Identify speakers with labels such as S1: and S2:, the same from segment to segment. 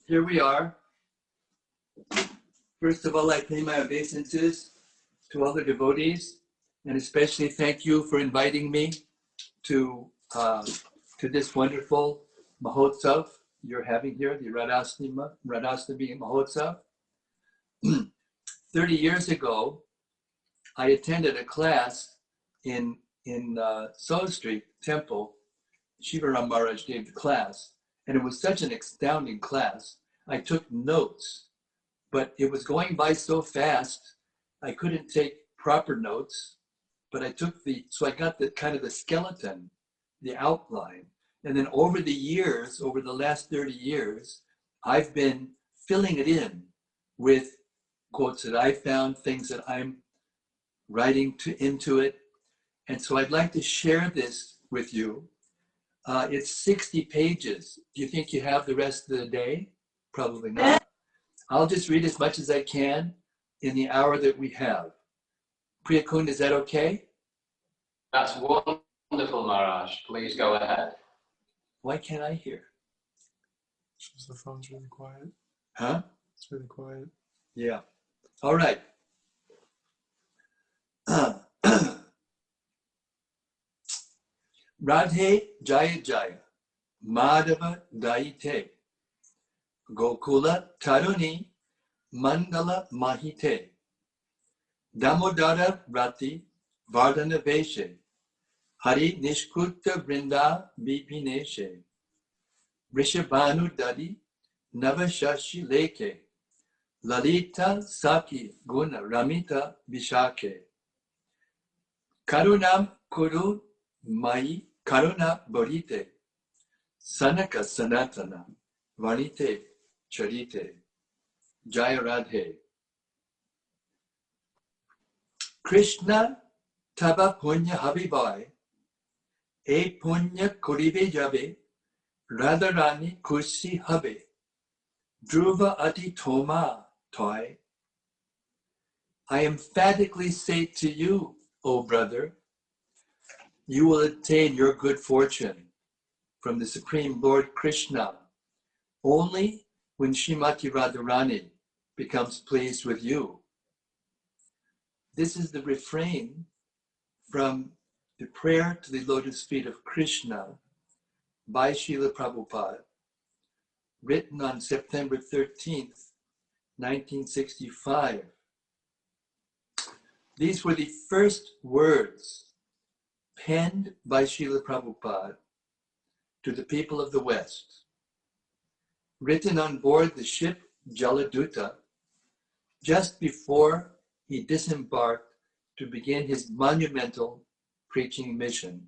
S1: here we are. First of all, I pay my obeisances to all the devotees, and especially thank you for inviting me to this wonderful Mahotsav you're having here, the Radhastami Mahotsav. 30 years ago, I attended a class in Soho Street Temple. Shivaram Maharaj gave the class, and it was such an astounding class. I took notes, but it was going by so fast, I couldn't take proper notes, but so I got the kind of the skeleton, the outline. And then over the years, over the last 30 years, I've been filling it in with quotes that I found, things that I'm writing into it. And so I'd like to share this with you. It's 60 pages. Do you think you have the rest of the day? Probably not. I'll just read as much as I can in the hour that we have. Priya Kund, is that okay?
S2: That's wonderful, Maharaj. Please go ahead.
S1: Why can't I hear?
S3: Because the phone's really quiet.
S1: Huh?
S3: It's really quiet.
S1: Yeah. All right. Radhe Jaya Jaya, Madhava Daite, Gokula Taruni, Mandala Mahite, Damodara Rati, Vardhana Veshe, Hari Nishkuta Vrinda Vipineshe, Rishabhanu Dadi, Navashashi Leke, Lalita Saki Guna Ramita Vishake, Karunam Kuru Mai Karuna Borite, Sanaka Sanatana, Vanite Charite, Jaya Radhe. Krishna Taba Punya Habibai, E Punya Kuribe Jabe, Radharani Kursi Habe, Dhruva Ati Toma Toy. I emphatically say to you, O brother, you will attain your good fortune from the Supreme Lord Krishna only when Srimati Radharani becomes pleased with you. This is the refrain from the prayer to the lotus feet of Krishna by Srila Prabhupada, written on September 13th, 1965. These were the first words penned by Srila Prabhupada to the people of the West, written on board the ship Jaladuta just before he disembarked to begin his monumental preaching mission.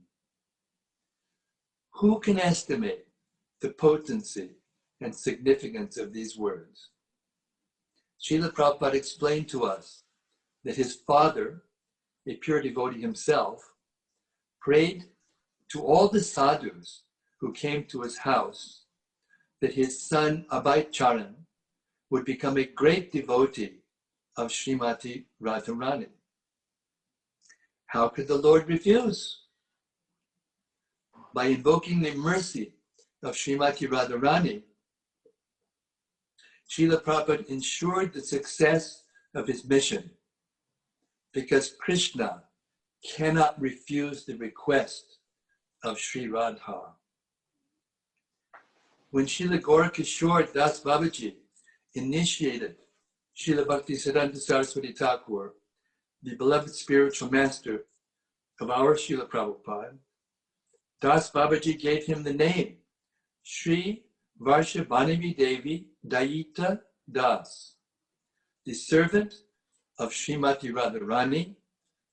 S1: Who can estimate the potency and significance of these words? Srila Prabhupada explained to us that his father, a pure devotee himself, prayed to all the sadhus who came to his house that his son Abhay Charan would become a great devotee of Srimati Radharani. How could the Lord refuse? By invoking the mercy of Srimati Radharani, Srila Prabhupada ensured the success of his mission, because Krishna cannot refuse the request of Sri Radha. When Srila Gorakishore Das Babaji initiated Srila Bhaktisiddhanta Saraswati Thakur, the beloved spiritual master of our Srila Prabhupada, Das Babaji gave him the name Sri Varshabhanavi Devi Dayita Das, the servant of Srimati Radharani,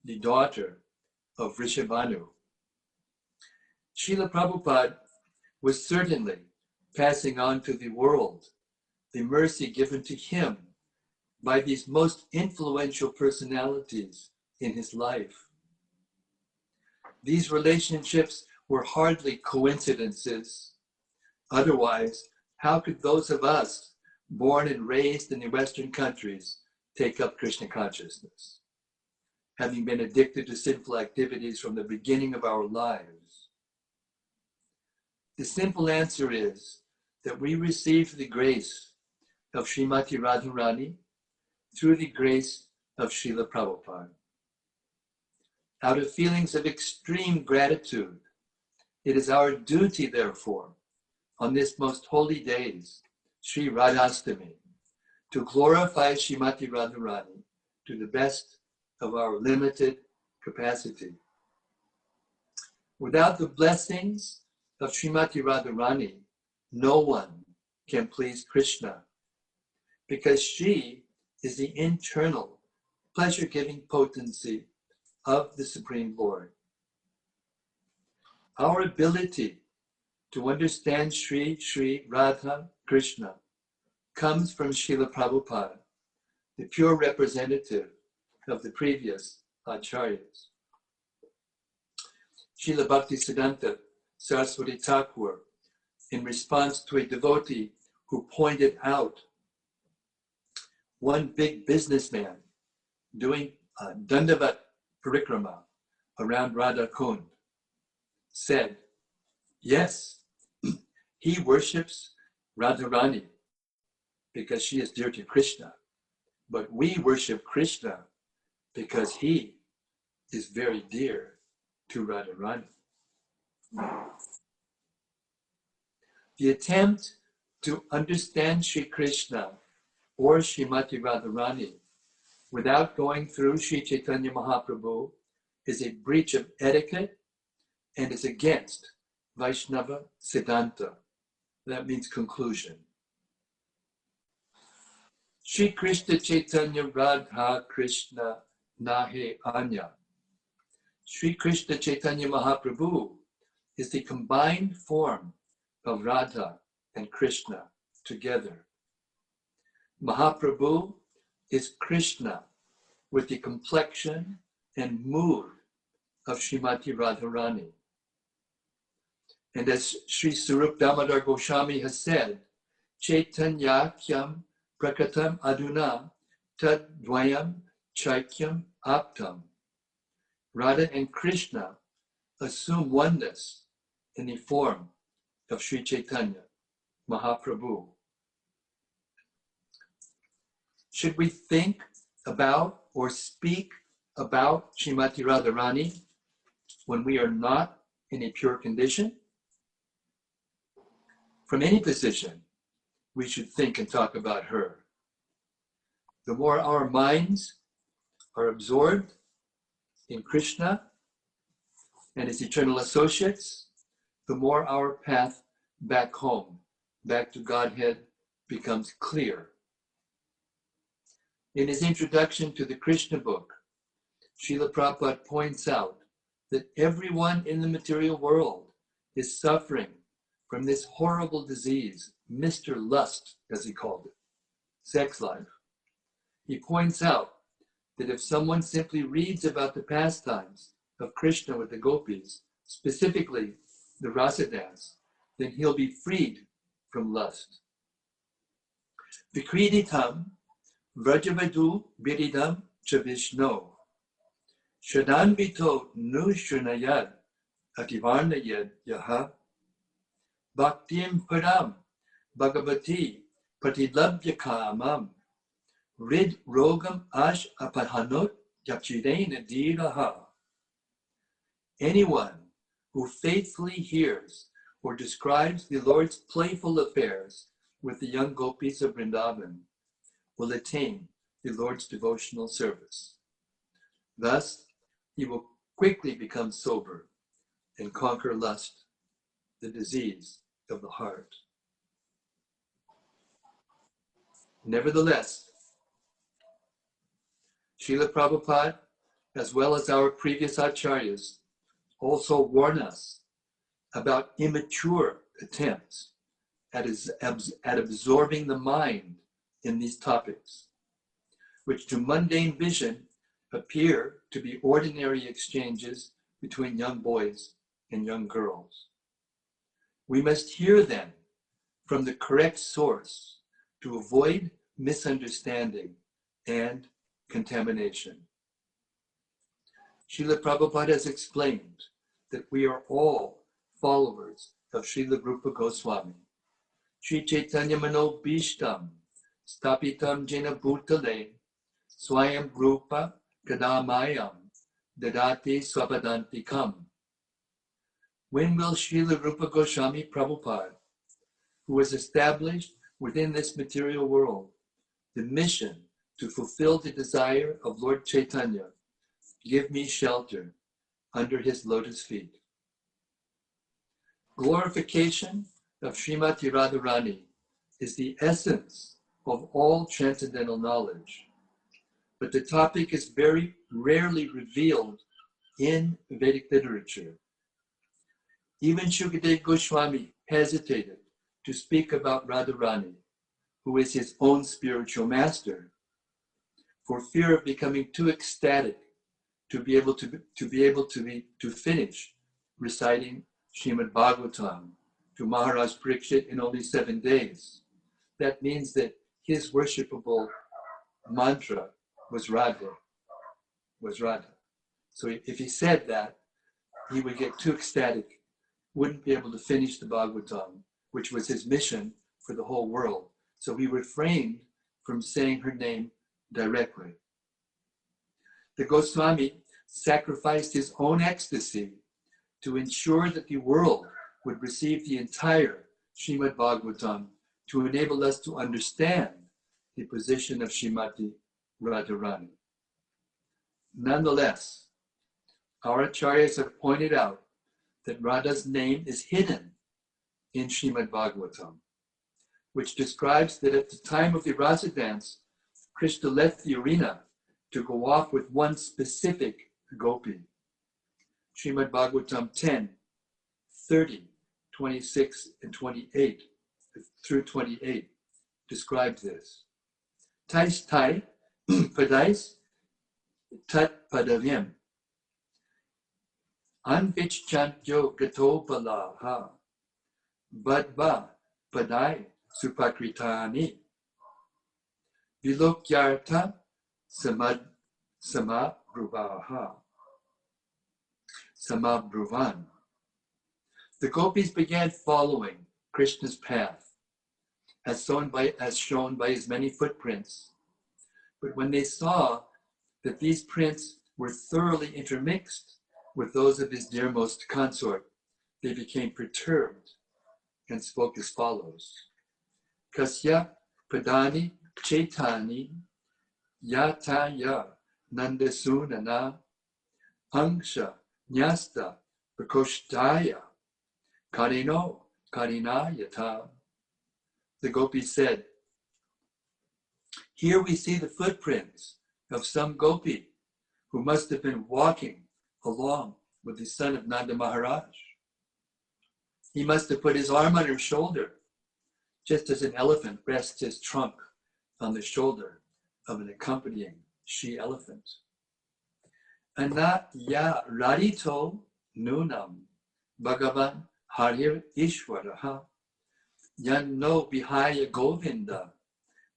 S1: the daughter of Rishabhanu. Srila Prabhupada was certainly passing on to the world the mercy given to him by these most influential personalities in his life. These relationships were hardly coincidences. Otherwise, how could those of us born and raised in the Western countries take up Krishna consciousness, having been addicted to sinful activities from the beginning of our lives? The simple answer is that we received the grace of Srimati Radharani through the grace of Srila Prabhupada. Out of feelings of extreme gratitude, it is our duty, therefore, on this most holy days, Sri Radhastami, to glorify Srimati Radharani to the best of our limited capacity. Without the blessings of Srimati Radharani, no one can please Krishna, because she is the internal pleasure-giving potency of the Supreme Lord. Our ability to understand Sri Radha Krishna comes from Srila Prabhupada, the pure representative of the previous acharyas. Srila Bhaktisiddhanta Saraswati Thakur, in response to a devotee who pointed out one big businessman doing a Dandavat Parikrama around Radha Kund, said, yes, he worships Radharani because she is dear to Krishna, but we worship Krishna because he is very dear to Radharani. The attempt to understand Sri Krishna or Srimati Radharani without going through Sri Chaitanya Mahaprabhu is a breach of etiquette and is against Vaishnava Siddhanta. That means conclusion. Sri Krishna Chaitanya Radha Krishna Nahe Anya. Sri Krishna Chaitanya Mahaprabhu is the combined form of Radha and Krishna together. Mahaprabhu is Krishna with the complexion and mood of Srimati Radharani. And as Sri Sarup Damodar Goswami has said, Chaitanyakyam prakatam aduna tad dvayam chaikyam aptam. Radha and Krishna assume oneness in the form of Sri Chaitanya Mahaprabhu. Should we think about or speak about Srimati Radharani when we are not in a pure condition? From any position, we should think and talk about her. The more our minds are absorbed in Krishna and his eternal associates, the more our path back home, back to Godhead, becomes clear. In his introduction to the Krishna book, Srila Prabhupada points out that everyone in the material world is suffering from this horrible disease, Mr. Lust, as he called it, sex life. He points out that if someone simply reads about the pastimes of Krishna with the gopis, specifically the rasa dance, then he'll be freed from lust. Vikriditam vrajavadu biridam cha Vishno shadanvito nu shunayad ativarnayad yaha bhaktim param bhagavati pratilabhya kamam rid rogam ash apahanot yapchidena diraha. Anyone who faithfully hears or describes the Lord's playful affairs with the young gopis of Vrindavan will attain the Lord's devotional service. Thus, he will quickly become sober and conquer lust, the disease of the heart. Nevertheless, Srila Prabhupada, as well as our previous acharyas, also warn us about immature attempts at absorbing the mind in these topics, which to mundane vision appear to be ordinary exchanges between young boys and young girls. We must hear them from the correct source to avoid misunderstanding and contamination. Srila Prabhupada has explained that we are all followers of Srila Rupa Goswami. Sri Chaitanya Mano Bhishtam stapitam jena bhutale swayam rupa kadamayam dadati swapadantikam. When will Srila Rupa Goswami Prabhupada, who has established within this material world the mission to fulfill the desire of Lord Chaitanya, give me shelter under his lotus feet? Glorification of Srimati Radharani is the essence of all transcendental knowledge, but the topic is very rarely revealed in Vedic literature. Even Shukadeva Goswami hesitated to speak about Radharani, who is his own spiritual master, for fear of becoming too ecstatic to finish reciting Srimad Bhagavatam to Maharaj Parikshit in only 7 days. That means that his worshipable mantra was Radha. So if he said that, he would get too ecstatic, wouldn't be able to finish the Bhagavatam, which was his mission for the whole world. So he refrained from saying her name directly. The Goswami sacrificed his own ecstasy to ensure that the world would receive the entire Srimad Bhagavatam to enable us to understand the position of Srimati Radharani. Nonetheless, our acharyas have pointed out that Radha's name is hidden in Srimad Bhagavatam, which describes that at the time of the Rasa dance, Krishna left the arena to go off with one specific gopi. Srimad Bhagavatam 10, 30, 26, and 28 through 28 describes this. Tais tai padais tat padavim anvichchantyo gato balaha badba padai supakritani vilokyarta samabruvan. The gopis began following Krishna's path, as shown by his many footprints. But when they saw that these prints were thoroughly intermixed with those of his dearmost consort, they became perturbed and spoke as follows. Kasya padani chaitani yataya nandasunana angsha nyasta prakoshtaya karino karinayata. The gopis said, here we see the footprints of some gopi who must have been walking along with the son of Nanda Maharaj. He must have put his arm on her shoulder, just as an elephant rests his trunk on the shoulder of an accompanying she-elephant. Anat ya radito nunam bhagavan harir ishwaraha yanno vihaya govinda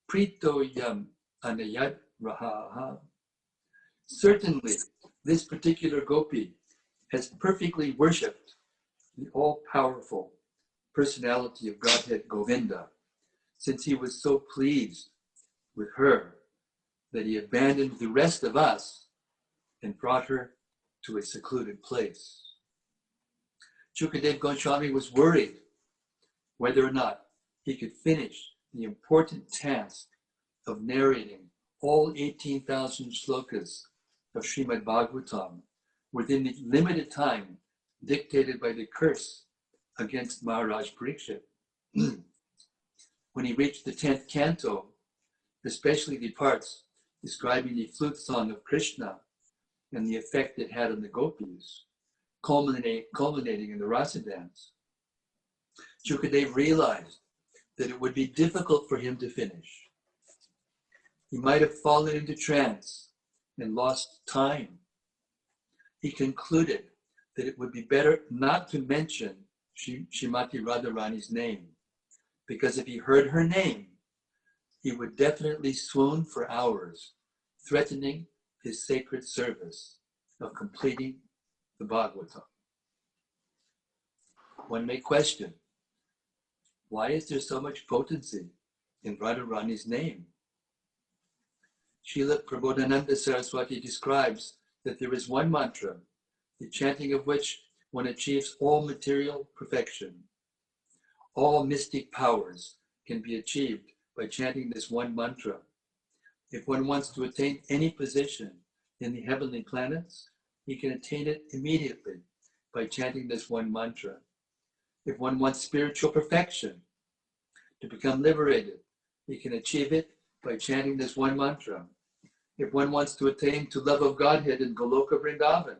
S1: prito yam anayat raha. Certainly, this particular gopi has perfectly worshipped the all-powerful personality of Godhead Govinda, since he was so pleased with her that he abandoned the rest of us and brought her to a secluded place. Shukadeva Goswami was worried whether or not he could finish the important task of narrating all 18,000 shlokas of Srimad Bhagavatam within the limited time dictated by the curse against Maharaj Parikshit. When he reached the 10th canto, especially the parts describing the flute song of Krishna and the effect it had on the gopis, culminating in the rasa dance, Shukadeva realized that it would be difficult for him to finish. He might have fallen into trance and lost time. He concluded that it would be better not to mention Srimati Radharani's name, because if he heard her name, he would definitely swoon for hours, threatening his sacred service of completing the Bhagavatam. One may question, why is there so much potency in Radharani's name. Srila Prabodhananda Saraswati describes that there is one mantra, the chanting of which one achieves all material perfection. All mystic powers can be achieved by chanting this one mantra. If one wants to attain any position in the heavenly planets, he can attain it immediately by chanting this one mantra. If one wants spiritual perfection, to become liberated, he can achieve it by chanting this one mantra. If one wants to attain to love of Godhead in Goloka Vrindavan,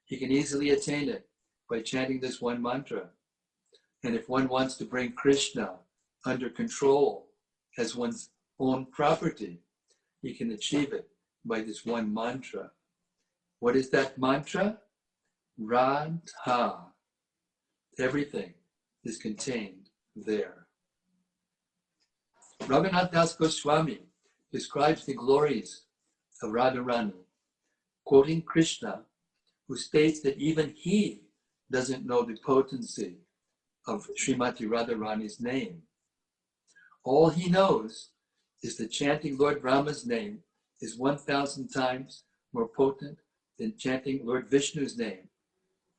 S1: he can easily attain it by chanting this one mantra. And if one wants to bring Krishna under control as one's own property, he can achieve it by this one mantra. What is that mantra? Radha. Everything is contained there. Raghunath Das Goswami describes the glories of Radharani, quoting Krishna, who states that even he doesn't know the potency of Srimati Radharani's name. All he knows is that chanting Lord Brahma's name is 1,000 times more potent than chanting Lord Vishnu's name,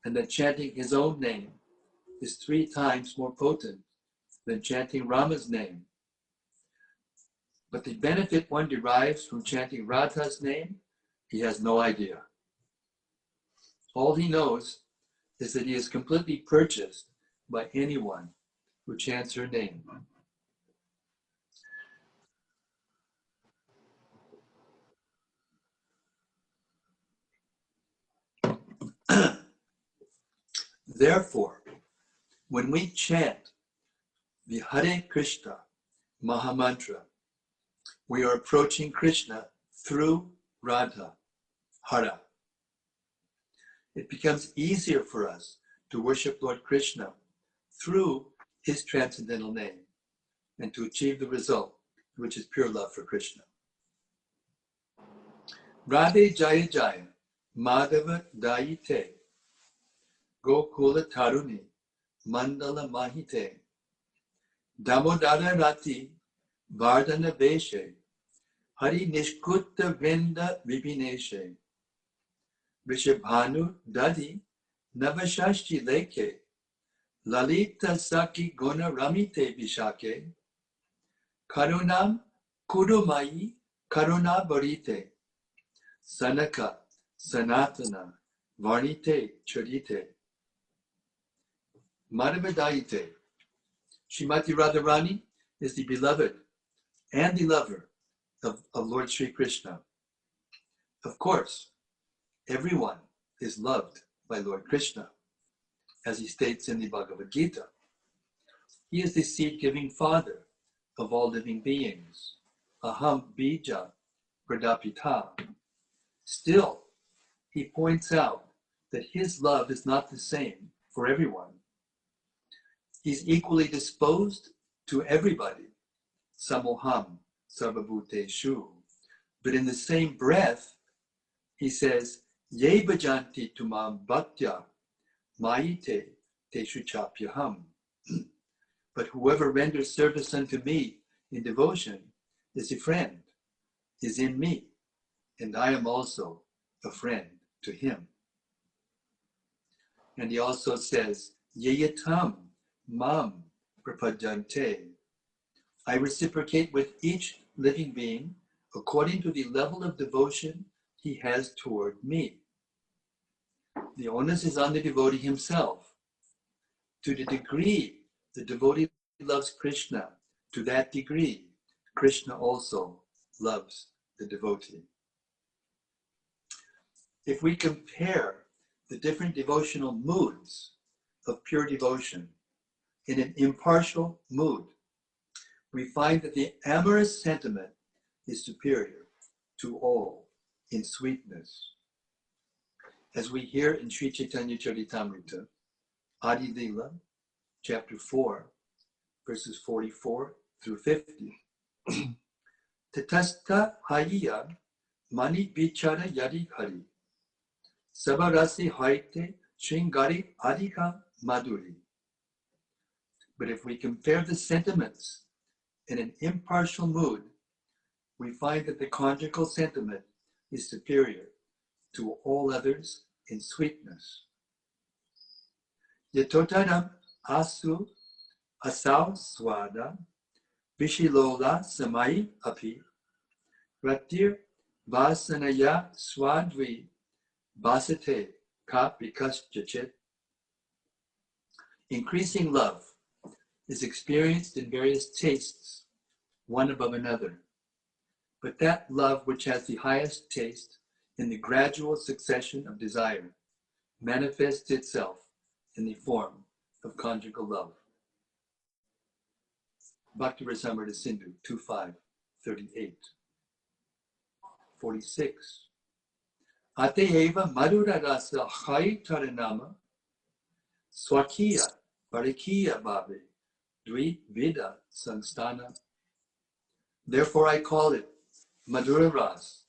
S1: and that chanting his own name is 3 times more potent than chanting Rama's name. But the benefit one derives from chanting Radha's name, he has no idea. All he knows is that he is completely purchased by anyone who chants her name. Therefore, when we chant the Hare Krishna Mahamantra, we are approaching Krishna through Radha, Hara. It becomes easier for us to worship Lord Krishna through his transcendental name and to achieve the result, which is pure love for Krishna. Radhe Jaya Jaya, Madhava Dayite, Gokula Taruni, Mandala Mahite, Damodara Rati, Vardhana Veshe, Hari Nishkutta Vrinda Vipineshe, Vishabhanu Dadi, Navashashti Leke, Lalita Saki Guna Ramite Vishake, Karunam Kurumayi Karuna Barite, Sanaka Sanatana Varnite Charite, Madhavadaite. Srimati Radharani is the beloved and the lover of Lord Sri Krishna. Of course, everyone is loved by Lord Krishna, as he states in the Bhagavad Gita. He is the seed-giving father of all living beings. Aham bija pradapita. Still, he points out that his love is not the same for everyone. He's equally disposed to everybody, samoham sarvabhuteshu. But in the same breath, he says, ye bhajanti tumam bhaktya mayite teshu chapyaham. But whoever renders service unto me in devotion is a friend, is in me, and I am also a friend to him. And he also says, yeyatam mam prapadyante. I reciprocate with each living being according to the level of devotion he has toward me. The onus is on the devotee himself. To the degree the devotee loves Krishna, to that degree, Krishna also loves the devotee. If we compare the different devotional moods of pure devotion in an impartial mood, we find that the amorous sentiment is superior to all in sweetness. As we hear in Sri Chaitanya Charitamrita, Adi Lila, chapter 4, verses 44 through 50. Tatasta haya mani bichara yadi hari, sabarasi haite shringari adhika madhuri. But if we compare the sentiments in an impartial mood, we find that the conjugal sentiment is superior to all others in sweetness. Yatotaram asu asau swada vishilola samai api ratir vasanaya swadvi basate ka vikaschachit. Increasing love is experienced in various tastes, one above another. But that love which has the highest taste in the gradual succession of desire manifests itself in the form of conjugal love. Bhakti Rasamrita Sindhu 2.5, 38. 46. Ateyeva madhura rasa hai taranama swakiya parikiya bhave dvi vida sanstana. Therefore I call it Madhura Ras.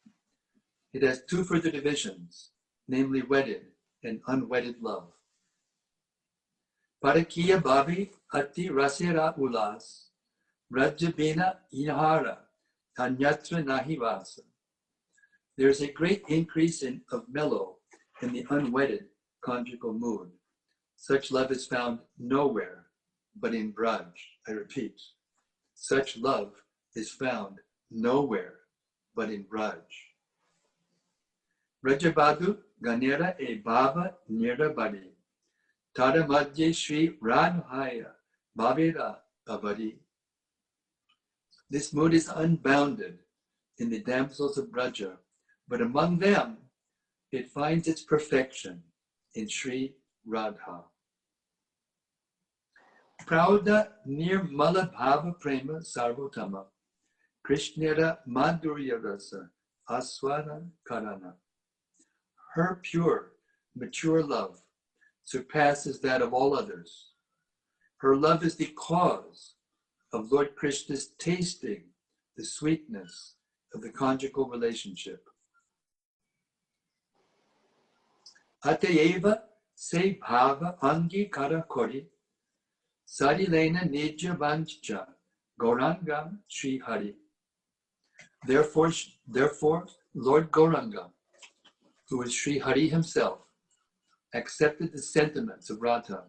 S1: It has two further divisions, namely wedded and unwedded love. Parakiya Bhavi Ati Rasera Ulas Rajabina Ihara Anyatra Nahivasa. There is a great increase of mellow in the unwedded conjugal mood. Such love is found nowhere but in Braj. I repeat, such love is found nowhere but in Braj. Rajabadu Ganera e Baba Nirabadi Tada Madhye Shri Radhaya Bhavira Avadi. This mood is unbounded in the damsels of Braja, but among them it finds its perfection in Sri Radha. Prauda Nirmala Bhava Prema Sarvotama Krishnera Madhurya Rasa Aswara Karana. Her pure, mature love surpasses that of all others. Her love is the cause of Lord Krishna's tasting the sweetness of the conjugal relationship. Atayeva se bhava angi kara kori sarilena nija vancha Gauranga Sri Hari. Therefore, Lord Gauranga, who is Sri Hari himself, accepted the sentiments of Radha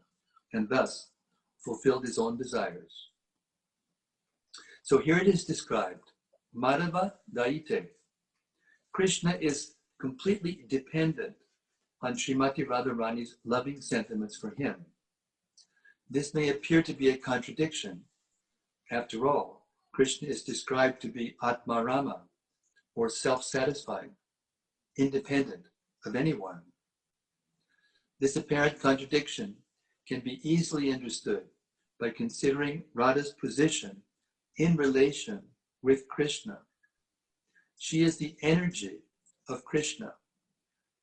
S1: and thus fulfilled his own desires. So here it is described, Madhava Daite. Krishna is completely dependent on Srimati Radharani's loving sentiments for him. This may appear to be a contradiction. After all, Krishna is described to be Atmarama, or self-satisfied, independent of anyone. This apparent contradiction can be easily understood by considering Radha's position in relation with Krishna. She is the energy of Krishna,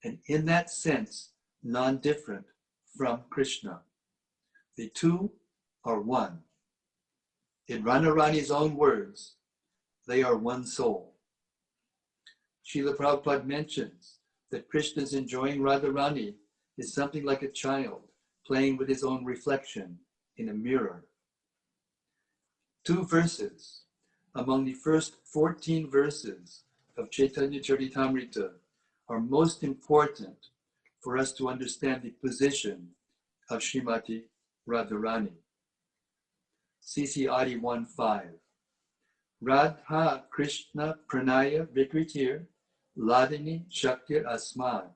S1: and in that sense, non-different from Krishna. The two are one. In Radharani's own words, they are one soul. Srila Prabhupada mentions that Krishna's enjoying Radharani is something like a child playing with his own reflection in a mirror. 2 verses among the first 14 verses of Chaitanya Charitamrita are most important for us to understand the position of Srimati Radharani. CC Adi 1.5. Radha Krishna Pranaya Vikritir Ladini Shaktir Asmad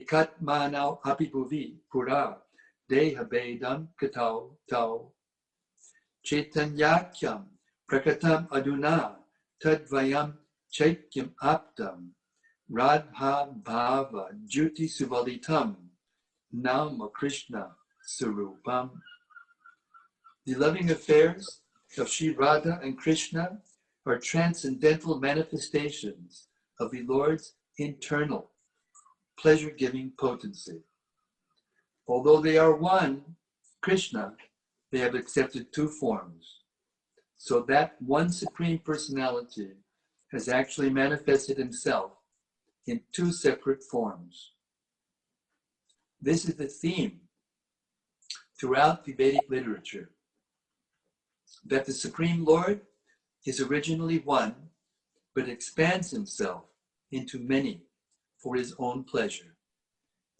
S1: Ikatmanau Apibhuvi Pura Deha Bedam Katau Tau Chaitanyakyam Prakatam Aduna Tadvayam Chaikyam Aptam Radha Bhava Jyoti Suvalitam Nama Krishna Sarupam. The loving affairs of Sri Radha and Krishna are transcendental manifestations of the Lord's internal, pleasure-giving potency. Although they are one, Krishna, they have accepted 2 forms. So that one Supreme Personality has actually manifested himself in 2 separate forms. This is the theme throughout the Vedic literature. that the Supreme Lord is originally one, but expands himself into many for his own pleasure.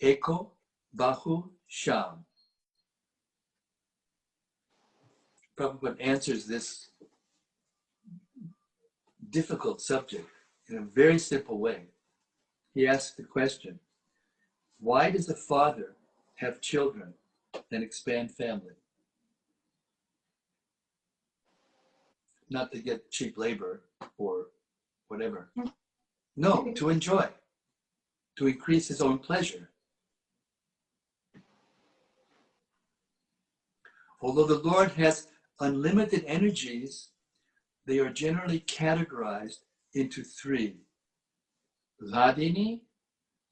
S1: Eko Bahu Sham. Prabhupada answers this difficult subject in a very simple way. He asks the question, why does a father have children and expand family? Not to get cheap labor or whatever. No, to enjoy, to increase his own pleasure. Although the Lord has unlimited energies, they are generally categorized into three: Hladini,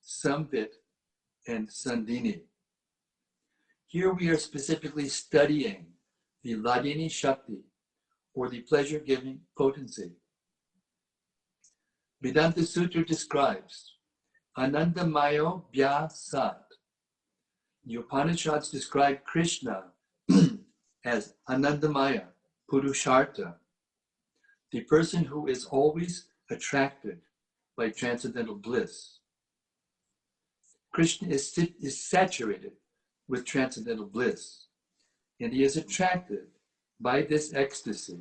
S1: Sambit, and Sandini. Here we are specifically studying the Hladini Shakti, or the pleasure-giving potency. Vedanta Sutra describes Anandamayo Vyasat. The Upanishads describe Krishna as Anandamaya, Purushartha, the person who is always attracted by transcendental bliss. Krishna is saturated with transcendental bliss, and he is attracted by this ecstasy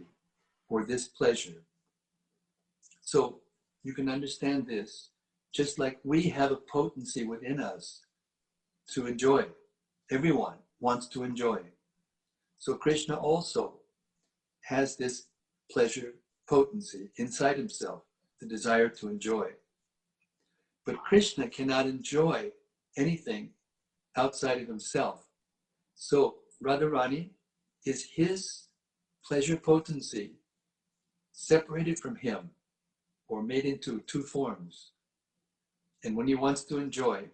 S1: or this pleasure. So you can understand this, just like we have a potency within us to enjoy. Everyone wants to enjoy. So Krishna also has this pleasure potency inside himself, the desire to enjoy. But Krishna cannot enjoy anything outside of himself. So Radharani is his pleasure potency separated from him or made into two forms. And when he wants to enjoy,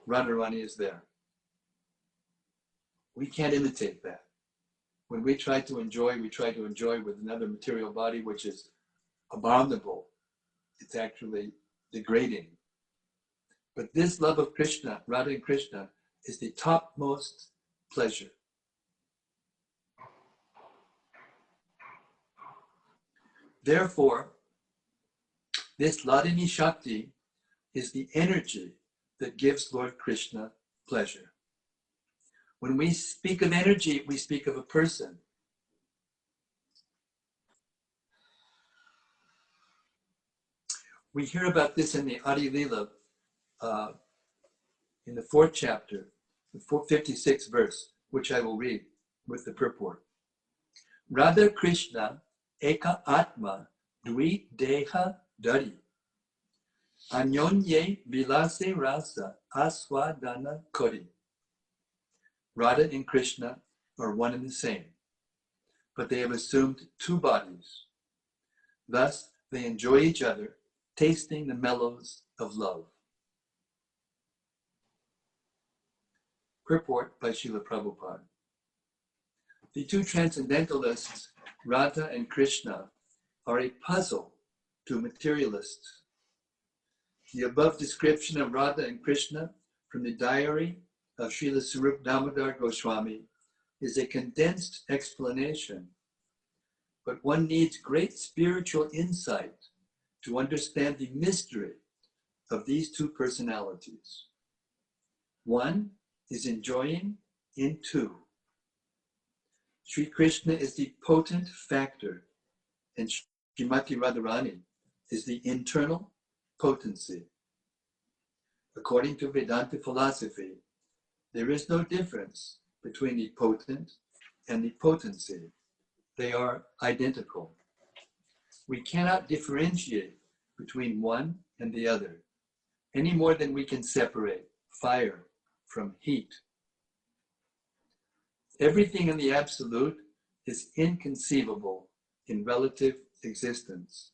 S1: Radharani is there. We can't imitate that. When we try to enjoy with another material body, which is abominable. It's actually degrading. But this love of Krishna, Radha and Krishna, is the topmost pleasure. Therefore, this Hladini Shakti is the energy that gives Lord Krishna pleasure. When we speak of energy, we speak of a person. We hear about this in the Adi Lila, in the 4th chapter, the 56th verse, which I will read with the purport. Radha Krishna eka atma dvi deha dari. Anyonye vilase rasa aswadana kori. Radha and Krishna are one and the same, but they have assumed two bodies. Thus, they enjoy each other, tasting the mellows of love. Purport by Srila Prabhupada. The two transcendentalists, Radha and Krishna, are a puzzle to materialists. The above description of Radha and Krishna from the diary of Srila Sarup Damodar Goswami is a condensed explanation, but one needs great spiritual insight to understand the mystery of these two personalities. One is enjoying in two. Sri Krishna is the potent factor, and Srimati Radharani is the internal potency. According to Vedanta philosophy, there is no difference between the potent and the potency. They are identical. We cannot differentiate between one and the other, any more than we can separate fire from heat. Everything in the absolute is inconceivable in relative existence.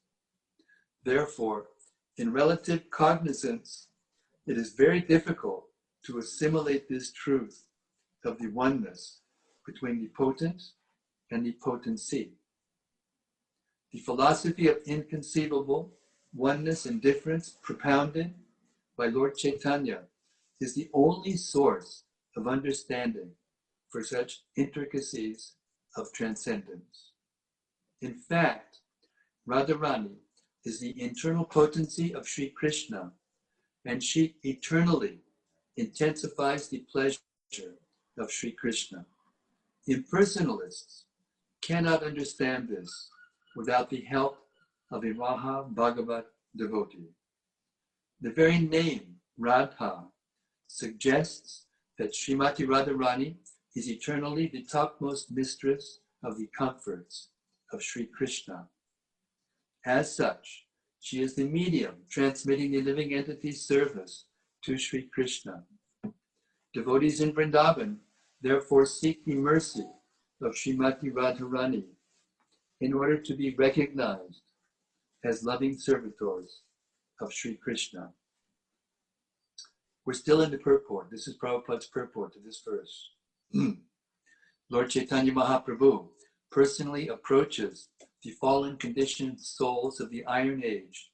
S1: Therefore, in relative cognizance, it is very difficult to assimilate this truth of the oneness between the potent and the potency. The philosophy of inconceivable oneness and difference propounded by Lord Chaitanya is the only source of understanding for such intricacies of transcendence. In fact, Radharani is the internal potency of Sri Krishna, and she eternally intensifies the pleasure of Sri Krishna. Impersonalists cannot understand this without the help of a Maha Bhagavat devotee. The very name Radha suggests that Srimati Radharani is eternally the topmost mistress of the comforts of Sri Krishna. As such, she is the medium transmitting the living entity's service to Sri Krishna. Devotees in Vrindavan therefore seek the mercy of Srimati Radharani in order to be recognized as loving servitors of Sri Krishna. We're still in the purport. This is Prabhupada's purport to this verse. Lord Chaitanya Mahaprabhu personally approaches the fallen conditioned souls of the Iron Age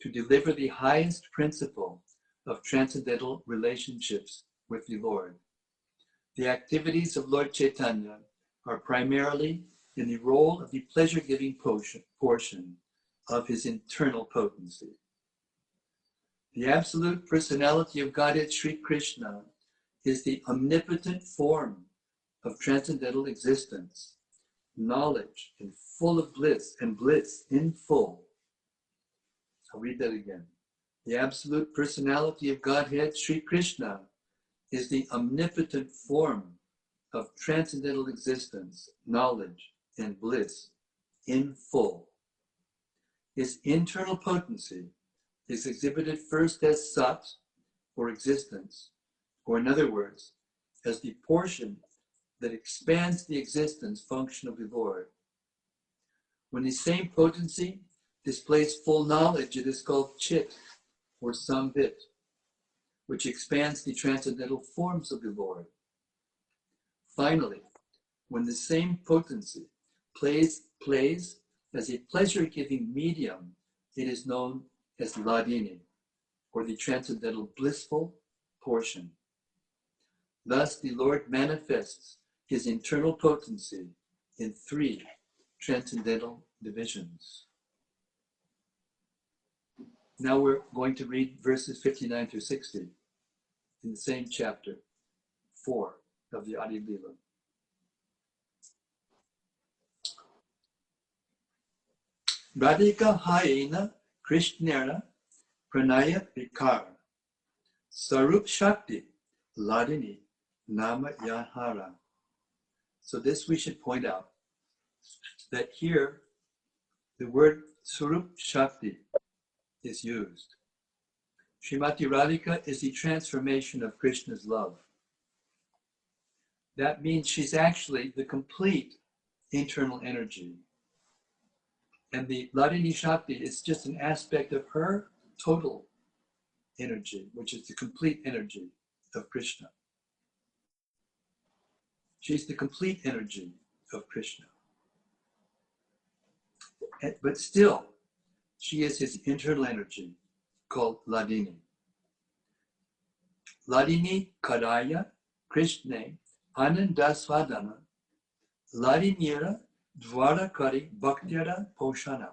S1: to deliver the highest principle of transcendental relationships with the Lord. The activities of Lord Chaitanya are primarily in the role of the pleasure-giving portion of his internal potency. The absolute personality of Godhead Sri Krishna is the omnipotent form of transcendental existence, knowledge and full of bliss, and bliss in full. I'll read that again. The absolute personality of Godhead Sri Krishna is the omnipotent form of transcendental existence, knowledge, and bliss in full. His internal potency is exhibited first as sat, or existence, or in other words, as the portion that expands the existence function of the Lord. When the same potency displays full knowledge, it is called chit, or sambit, which expands the transcendental forms of the Lord. Finally, when the same potency plays as a pleasure-giving medium, it is known as Ladini, or the transcendental blissful portion. Thus, the Lord manifests his internal potency in three transcendental divisions. Now we're going to read verses 59 through 60 in the same chapter 4 of the Adi Lila. Radhika Haina Krishnera Pranaya Vikara Sarup Shakti Ladini Nama Yahara. So this we should point out, that here the word Sarup Shakti is used. Srimati Radhika is the transformation of Krishna's love. That means she's actually the complete internal energy. And the Ladini Shakti is just an aspect of her total energy, which is the complete energy of Krishna. She's the complete energy of Krishna. But still, she is his internal energy called Ladini. Ladini Karaya Krishna Anandaswadana Ladinira Dvarakari Bhaktyara Poshana.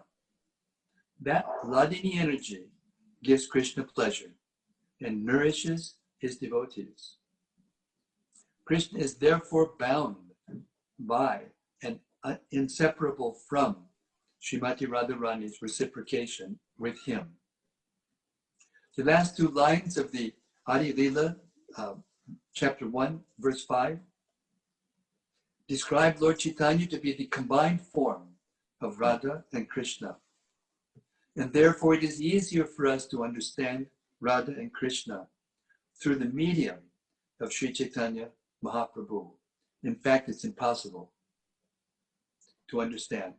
S1: That Ladini energy gives Krishna pleasure and nourishes his devotees. Krishna is therefore bound by and inseparable from Srimati Radharani's reciprocation with him. The last two lines of the Adi Lila, chapter 1, verse 5, describe Lord Chaitanya to be the combined form of Radha and Krishna. And therefore it is easier for us to understand Radha and Krishna through the medium of Sri Chaitanya Mahaprabhu. In fact, it's impossible to understand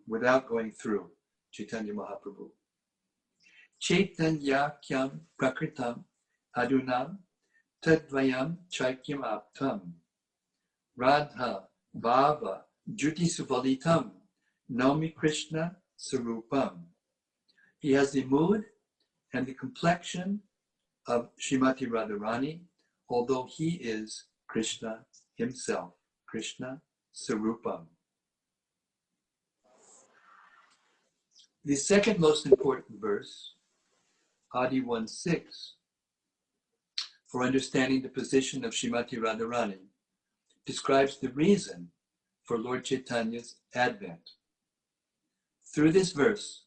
S1: without going through Chaitanya Mahaprabhu. Chaitanya kyam prakritam adunam tadvayam chaikyam aptam Radha bhava juti suvalitam naumi Krishna sarupam. He has the mood and the complexion of Srimati Radharani, although he is Krishna himself, Krishna Sarupam. The second most important verse, Adi 1:6, for understanding the position of Srimati Radharani, describes the reason for Lord Chaitanya's advent. Through this verse,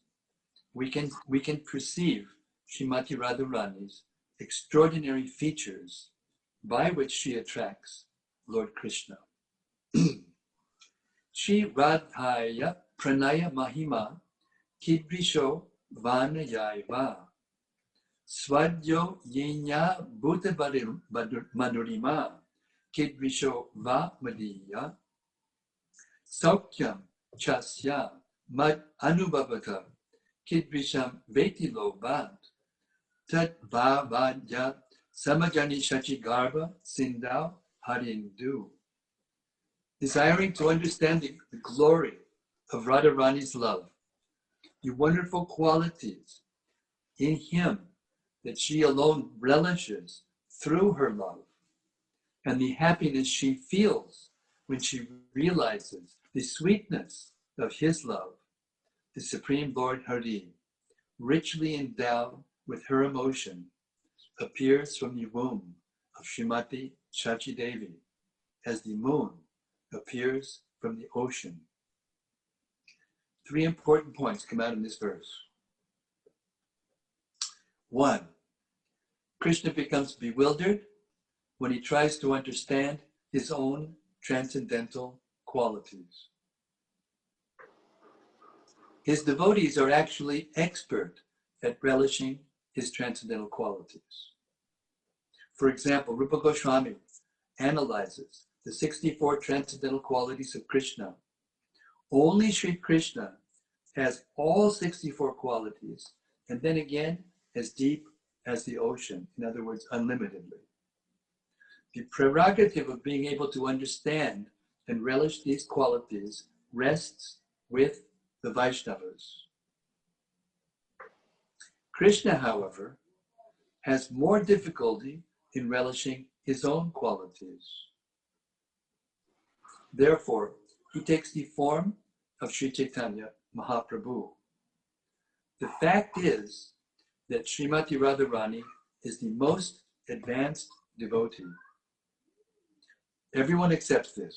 S1: we can perceive Srimati Radharani's extraordinary features by which she attracts Lord Krishna. Shri Radhaya Pranaya Mahima Kidrisho Vanayaiva Swadyo Yenya Bhuta Madurima Kidrisho Va Madiya Saukyam Chasya Mad Anubhavata Kidrisham Vetilo Band Tat Bhavadya Samajani Shachigarva Sindau Harindu. Desiring to understand the glory of Radharani's love, the wonderful qualities in him that she alone relishes through her love, and the happiness she feels when she realizes the sweetness of his love, the Supreme Lord Hari, richly endowed with her emotion, appears from the womb of Srimati Shachi Devi as the moon appears from the ocean. Three important points come out in this verse. One, Krishna becomes bewildered when he tries to understand his own transcendental qualities. His devotees are actually expert at relishing his transcendental qualities. For example, Rupa Goswami analyzes the 64 transcendental qualities of Krishna. Only Sri Krishna has all 64 qualities, and then again, as deep as the ocean, in other words, unlimitedly. The prerogative of being able to understand and relish these qualities rests with the Vaishnavas. Krishna, however, has more difficulty in relishing his own qualities. Therefore, he takes the form of Sri Chaitanya Mahaprabhu. The fact is that Srimati Radharani is the most advanced devotee. Everyone accepts this.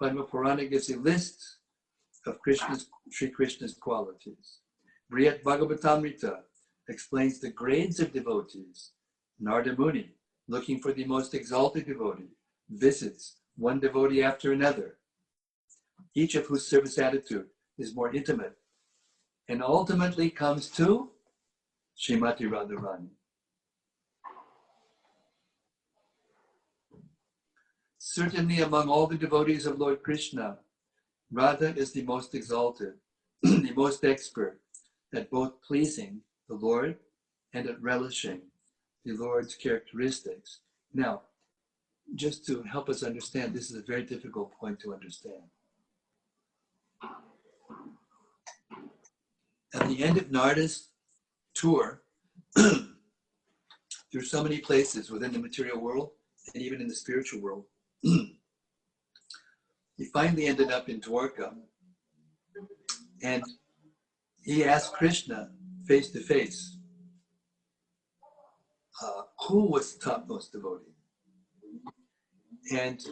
S1: Padma Purana gives a list of Sri Krishna's qualities. Brihad Bhagavatamrita explains the grades of devotees. Narada Muni, looking for the most exalted devotee, visits one devotee after another, each of whose service attitude is more intimate, and ultimately comes to Srimati Radharani. Certainly among all the devotees of Lord Krishna, Radha is the most exalted, the most expert at both pleasing the Lord and at relishing the Lord's characteristics. Now, just to help us understand, this is a very difficult point to understand. At the end of Narada's tour, through so many places within the material world and even in the spiritual world, he finally ended up in Dwarka, and he asked Krishna face to face, who was the topmost devotee? And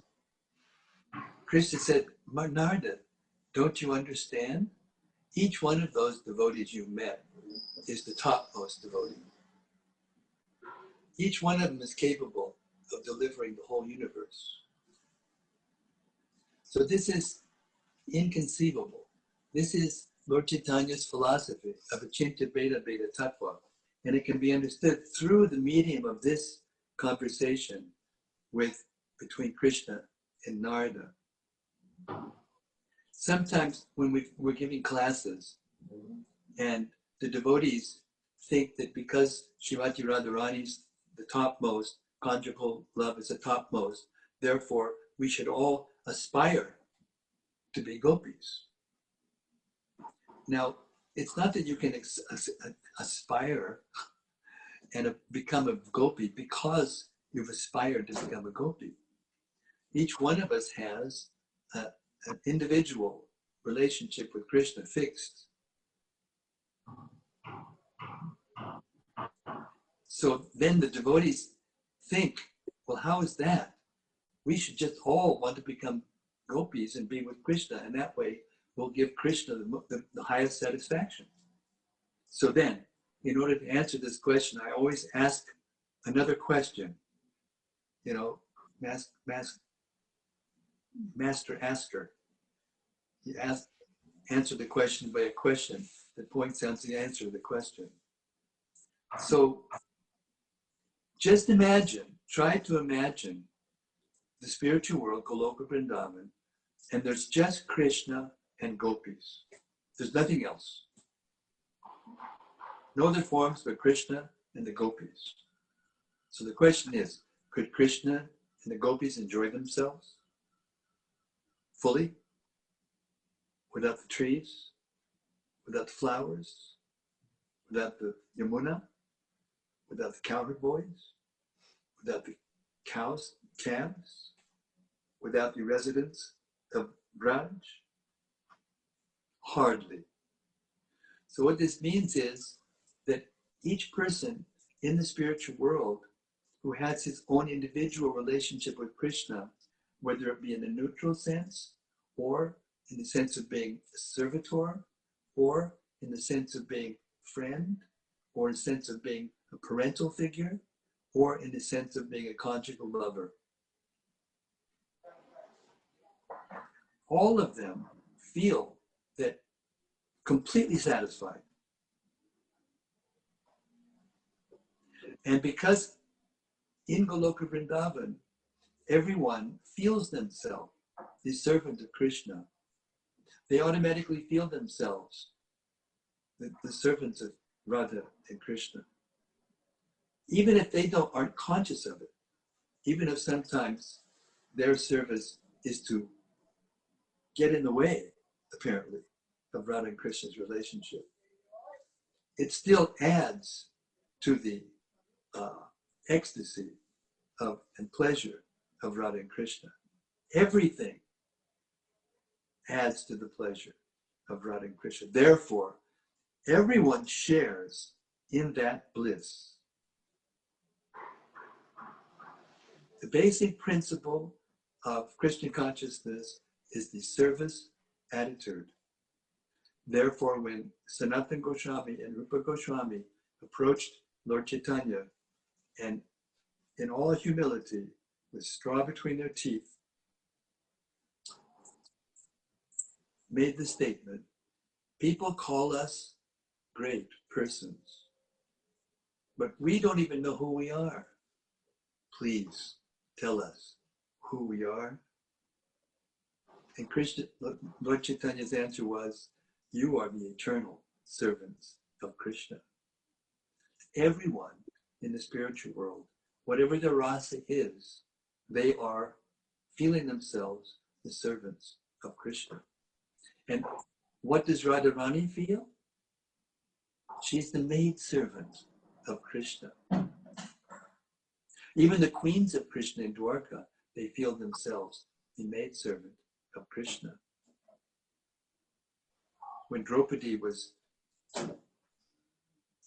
S1: Krishna said, Narada, don't you understand? Each one of those devotees you met is the topmost devotee. Each one of them is capable of delivering the whole universe. So this is inconceivable. This is Lord Chaitanya's philosophy of Achintya Bheda Bheda Tattva. And it can be understood through the medium of this conversation between Krishna and Narada. Sometimes when we're giving classes and the devotees think that because Srimati Radharani's the topmost, conjugal love is the topmost, therefore we should all aspire to be gopis. Now, it's not that you can aspire and become a gopi because you've aspired to become a gopi. each one of us has an individual relationship with Krishna fixed. So then the devotees think, well, how is that? We should just all want to become gopis and be with Krishna, and that way we'll give Krishna the highest satisfaction. So then, in order to answer this question, I always ask another question. You know, master asker. You answer the question by a question that points out the answer to the question. So just imagine, try to imagine the spiritual world, Goloka Vrindavan, and there's just Krishna and gopis. There's nothing else. No other forms but Krishna and the gopis. So the question is, could Krishna and the gopis enjoy themselves fully? Without the trees? Without the flowers? Without the Yamuna? Without the cowherd boys? Without the cows, calves? Without the residents of Braj? Hardly. So what this means is that each person in the spiritual world who has his own individual relationship with Krishna, whether it be in a neutral sense, or in the sense of being a servitor, or in the sense of being friend, or in the sense of being a parental figure, or in the sense of being a conjugal lover. All of them feel that completely satisfied. And because in Goloka Vrindavan, everyone feels themselves the servant of Krishna, they automatically feel themselves the servants of Radha and Krishna. Even if they aren't conscious of it, even if sometimes their service is to get in the way, apparently, of Radha and Krishna's relationship, it still adds to the ecstasy of and pleasure of Radha and Krishna. Everything adds to the pleasure of Radha and Krishna. Therefore, everyone shares in that bliss. The basic principle of Krishna consciousness is the service attitude. Therefore, when Sanatana Goswami and Rupa Goswami approached Lord Chaitanya and in all humility, with straw between their teeth, made the statement, people call us great persons, but we don't even know who we are. Please tell us who we are. And Lord Chaitanya's answer was, you are the eternal servants of Krishna. Everyone in the spiritual world, whatever their rasa is, they are feeling themselves the servants of Krishna. And what does Radharani feel? She's the maidservant of Krishna. Even the queens of Krishna in Dwarka, they feel themselves the maidservant of Krishna. When Draupadi was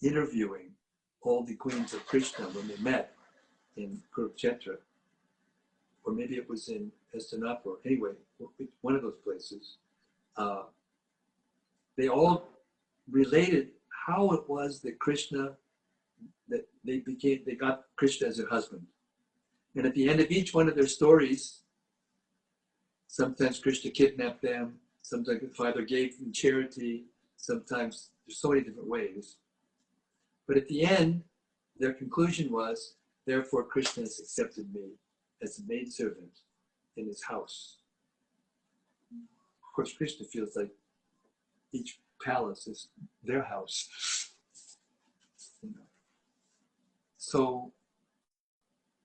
S1: interviewing all the queens of Krishna when they met in Kurukshetra, or maybe it was in Hastinapur, anyway, one of those places, they all related how it was that Krishna, that they got Krishna as their husband. And at the end of each one of their stories, sometimes Krishna kidnapped them, sometimes the father gave them charity, sometimes there's so many different ways. But at the end, their conclusion was, therefore Krishna has accepted me as a maidservant in his house. Of course, Krishna feels like each palace is their house. So,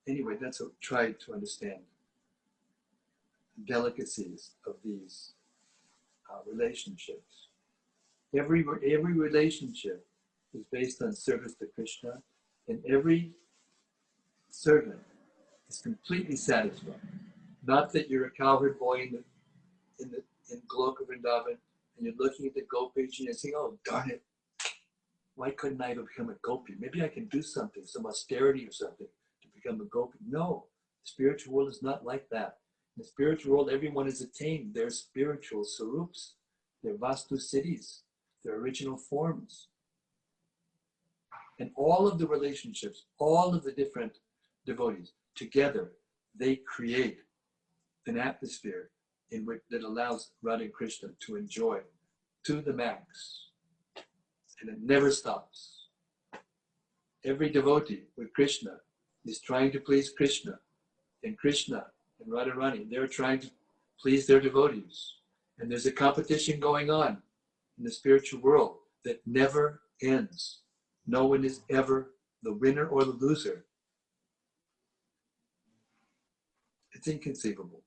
S1: anyway, that's what I tried to understand the delicacies of these relationships. Every relationship is based on service to Krishna, and every servant is completely satisfied. Not that you're a cowherd boy in Goloka Vrindavan and you're looking at the gopis and you're saying, oh, darn it, why couldn't I ever become a gopi? Maybe I can do something, some austerity or something to become a gopi. No, the spiritual world is not like that. In the spiritual world, everyone has attained their spiritual sarups, their vastu cities, their original forms. And all of the relationships, all of the different devotees, together, they create an atmosphere in which that allows Radha and Krishna to enjoy to the max. And it never stops. Every devotee with Krishna is trying to please Krishna. And Krishna and Radharani, they're trying to please their devotees. And there's a competition going on in the spiritual world that never ends. No one is ever the winner or the loser. It's inconceivable.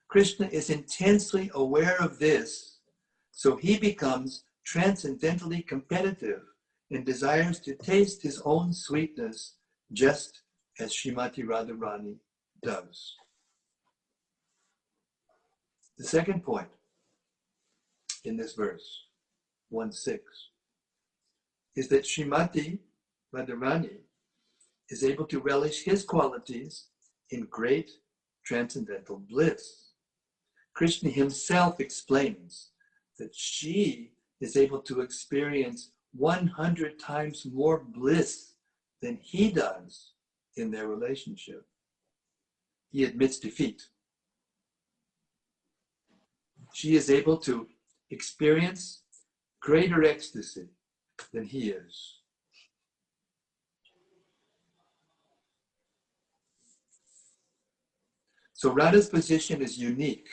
S1: Krishna is intensely aware of this, so he becomes transcendently competitive and desires to taste his own sweetness, just as Srimati Radharani does. The second point in this verse, 1:6, is that Srimati Radharani is able to relish his qualities in great transcendental bliss. Krishna himself explains that she is able to experience 100 times more bliss than he does in their relationship. He admits defeat. She is able to experience greater ecstasy than he is. So Radha's position is unique,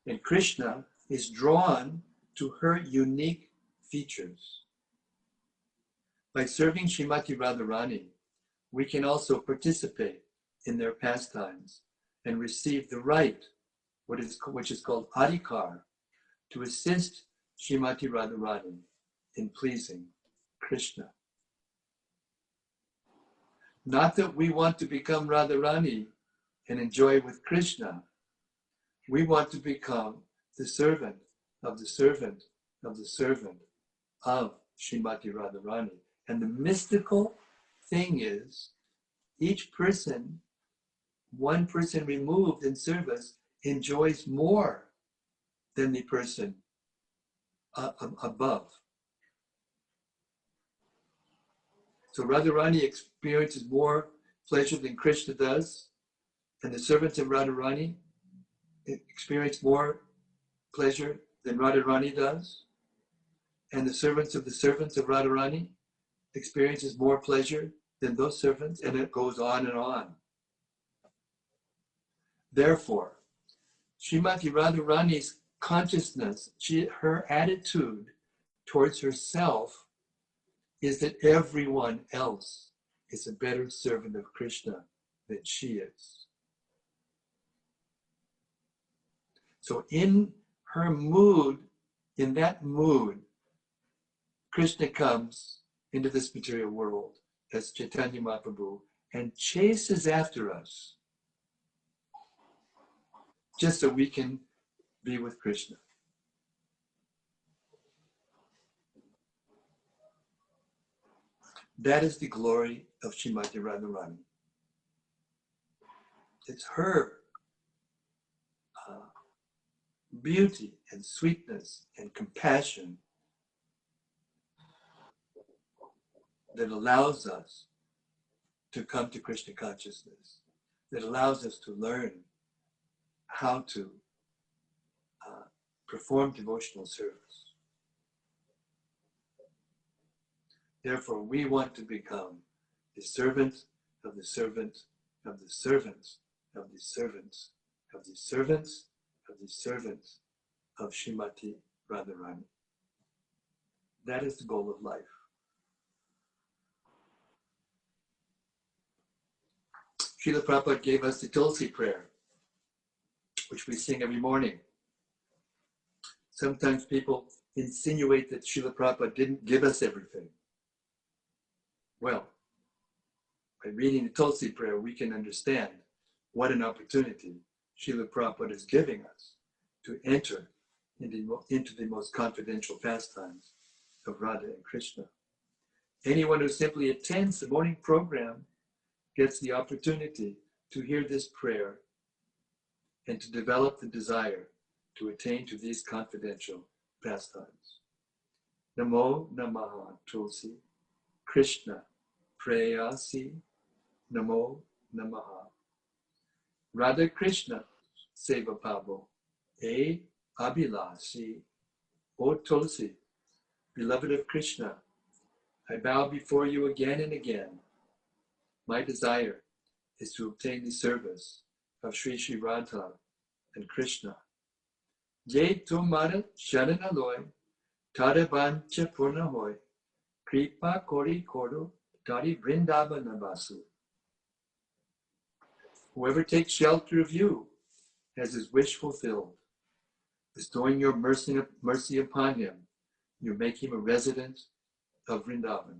S1: and Krishna is drawn to her unique features. By serving Srimati Radharani, we can also participate in their pastimes and receive the right, which is called adhikar, to assist Srimati Radharani in pleasing Krishna. Not that we want to become Radharani and enjoy with Krishna. We want to become the servant of the servant of the servant of Srimati Radharani. And the mystical thing is, each person, one person removed in service, enjoys more than the person above. So Radharani experiences more pleasure than Krishna does, and the servants of Radharani experience more pleasure than Radharani does, and the servants of Radharani experiences more pleasure than those servants, and it goes on and on. Therefore, Srimati Radharani's consciousness, her attitude towards herself is that everyone else is a better servant of Krishna than she is. So in her mood, in that mood, Krishna comes into this material world as Chaitanya Mahaprabhu and chases after us just so we can be with Krishna. That is the glory of Srimati Radharani. It's her beauty and sweetness and compassion that allows us to come to Krishna consciousness, that allows us to learn how to perform devotional service. Therefore, we want to become the servant of the servant of the servants of the servants of the servants of the servants of Srimati Radharani. That is the goal of life. Srila Prabhupada gave us the Tulsi prayer, which we sing every morning. Sometimes people insinuate that Srila Prabhupada didn't give us everything. Well, by reading the Tulsi prayer, we can understand what an opportunity Srila Prabhupada is giving us to enter into the most confidential pastimes of Radha and Krishna. Anyone who simply attends the morning program gets the opportunity to hear this prayer and to develop the desire to attain to these confidential pastimes. Namo Namaha Tulsi Krishna Prayasi Namo Namaha Radha Krishna Seva Pabo E Abhilasi O Tulsi, beloved of Krishna, I bow before you again and again. My desire is to obtain the service of Sri Sri Radha and Krishna. Ye tumara sharanaloy, tarabancha purnahoy, kripa kori koru, tari vrindavana basu. Whoever takes shelter of you has his wish fulfilled. Bestowing your mercy upon him, you make him a resident of Vrindavan.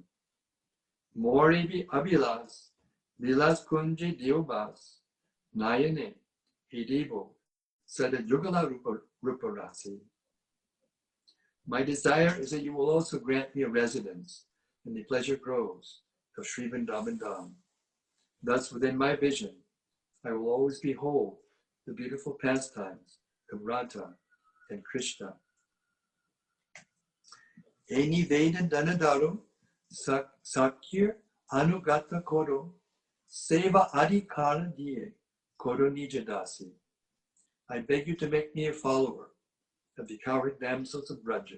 S1: Mori Abhilas, Vilas Kunji Diobas, Nayane, Hidivo, Sada Yugala Ruparasi. My desire is that you will also grant me a residence in the pleasure groves of Sri Vrindavan Dham. Thus, within my vision, I will always behold the beautiful pastimes of Radha and Krishna. Eni Veda Danadarum Sakir Anugata Koro Seva Adhikara Diye Koro Nijadasi. I beg you to make me a follower of the cowherd damsels of Braja.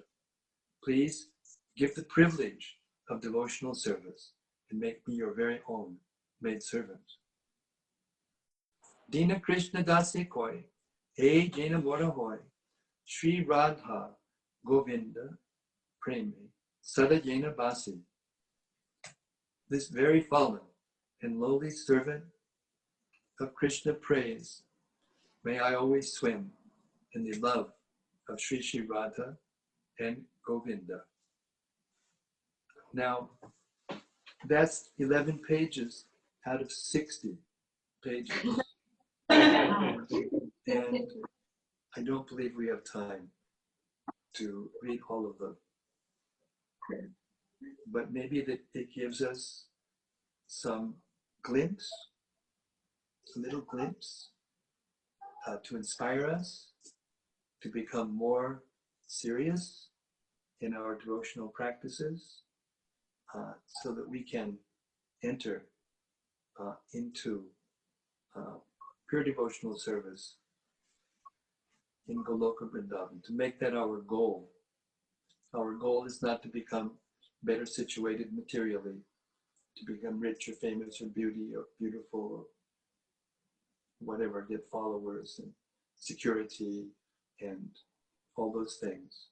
S1: Please give the privilege of devotional service and make me your very own maidservant. Dina Krishna Dasi Koi, E Jena Mora Hoy, Sri Radha Govinda Premi, Sada Jena Basi. This very fallen and lowly servant of Krishna prays, may I always swim in the love of Sri Sri Radha and Govinda. Now, that's 11 pages out of 60 pages. And I don't believe we have time to read all of them. But maybe that it gives us some glimpse, a little glimpse, to inspire us to become more serious in our devotional practices, so that we can enter into pure devotional service in Goloka Vrindavan, to make that our goal. Our goal is not to become better situated materially, to become rich or famous or beautiful or whatever, get followers and security and all those things.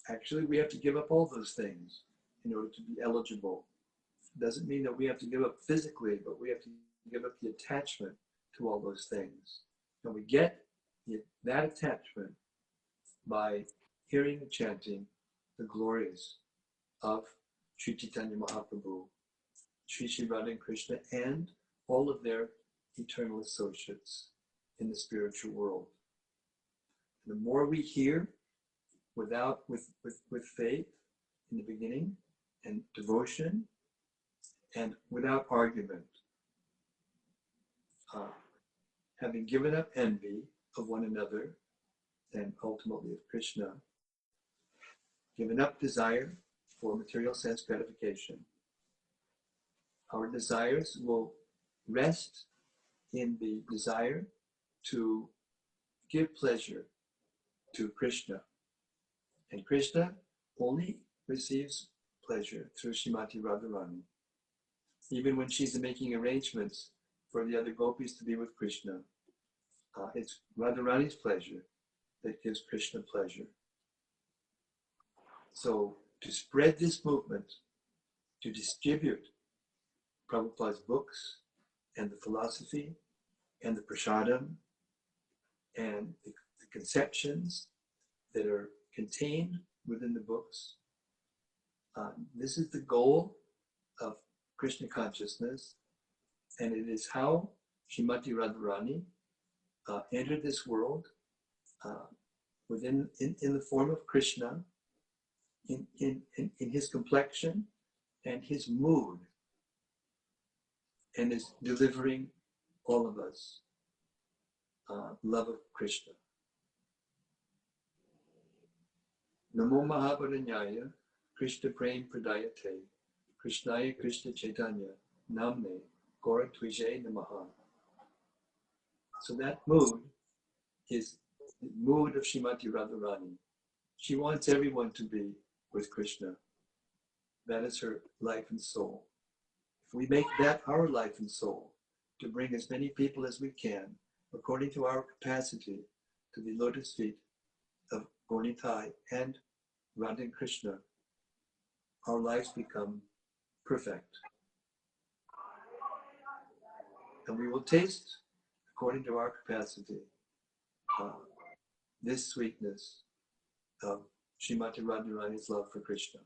S1: Actually, we have to give up all those things in order to be eligible. It doesn't mean that we have to give up physically, but we have to give up the attachment to all those things. And we get that attachment by hearing and chanting the glories of Sri Chaitanya Mahaprabhu, Sri Sri Radha and Krishna, and all of their eternal associates in the spiritual world. The more we hear with faith in the beginning, and devotion, and without argument, having given up envy of one another, and ultimately of Krishna, given up desire for material sense gratification, our desires will rest in the desire to give pleasure to Krishna. And Krishna only receives pleasure through Srimati Radharani. Even when she's making arrangements for the other gopis to be with Krishna, it's Radharani's pleasure that gives Krishna pleasure. So to spread this movement, to distribute Prabhupada's books and the philosophy and the prasadam and the conceptions that are contained within the books. This is the goal of Krishna consciousness, and it is how Srimati Radharani entered this world in the form of Krishna, in his complexion and his mood, and is delivering all of us love of Krishna. Namo Mahavaranyaya Krishna Prem Pradayate Krishnaya Krishna Chaitanya Namne Gora Tvije Namaha. So that mood is the mood of Srimati Radharani. She wants everyone to be with Krishna. That is her life and soul. If we make that our life and soul, to bring as many people as we can, according to our capacity, to the lotus feet of Gornitai and Radha and Krishna, our lives become perfect. And we will taste, according to our capacity, this sweetness of Srimati Radharani's love for Krishna.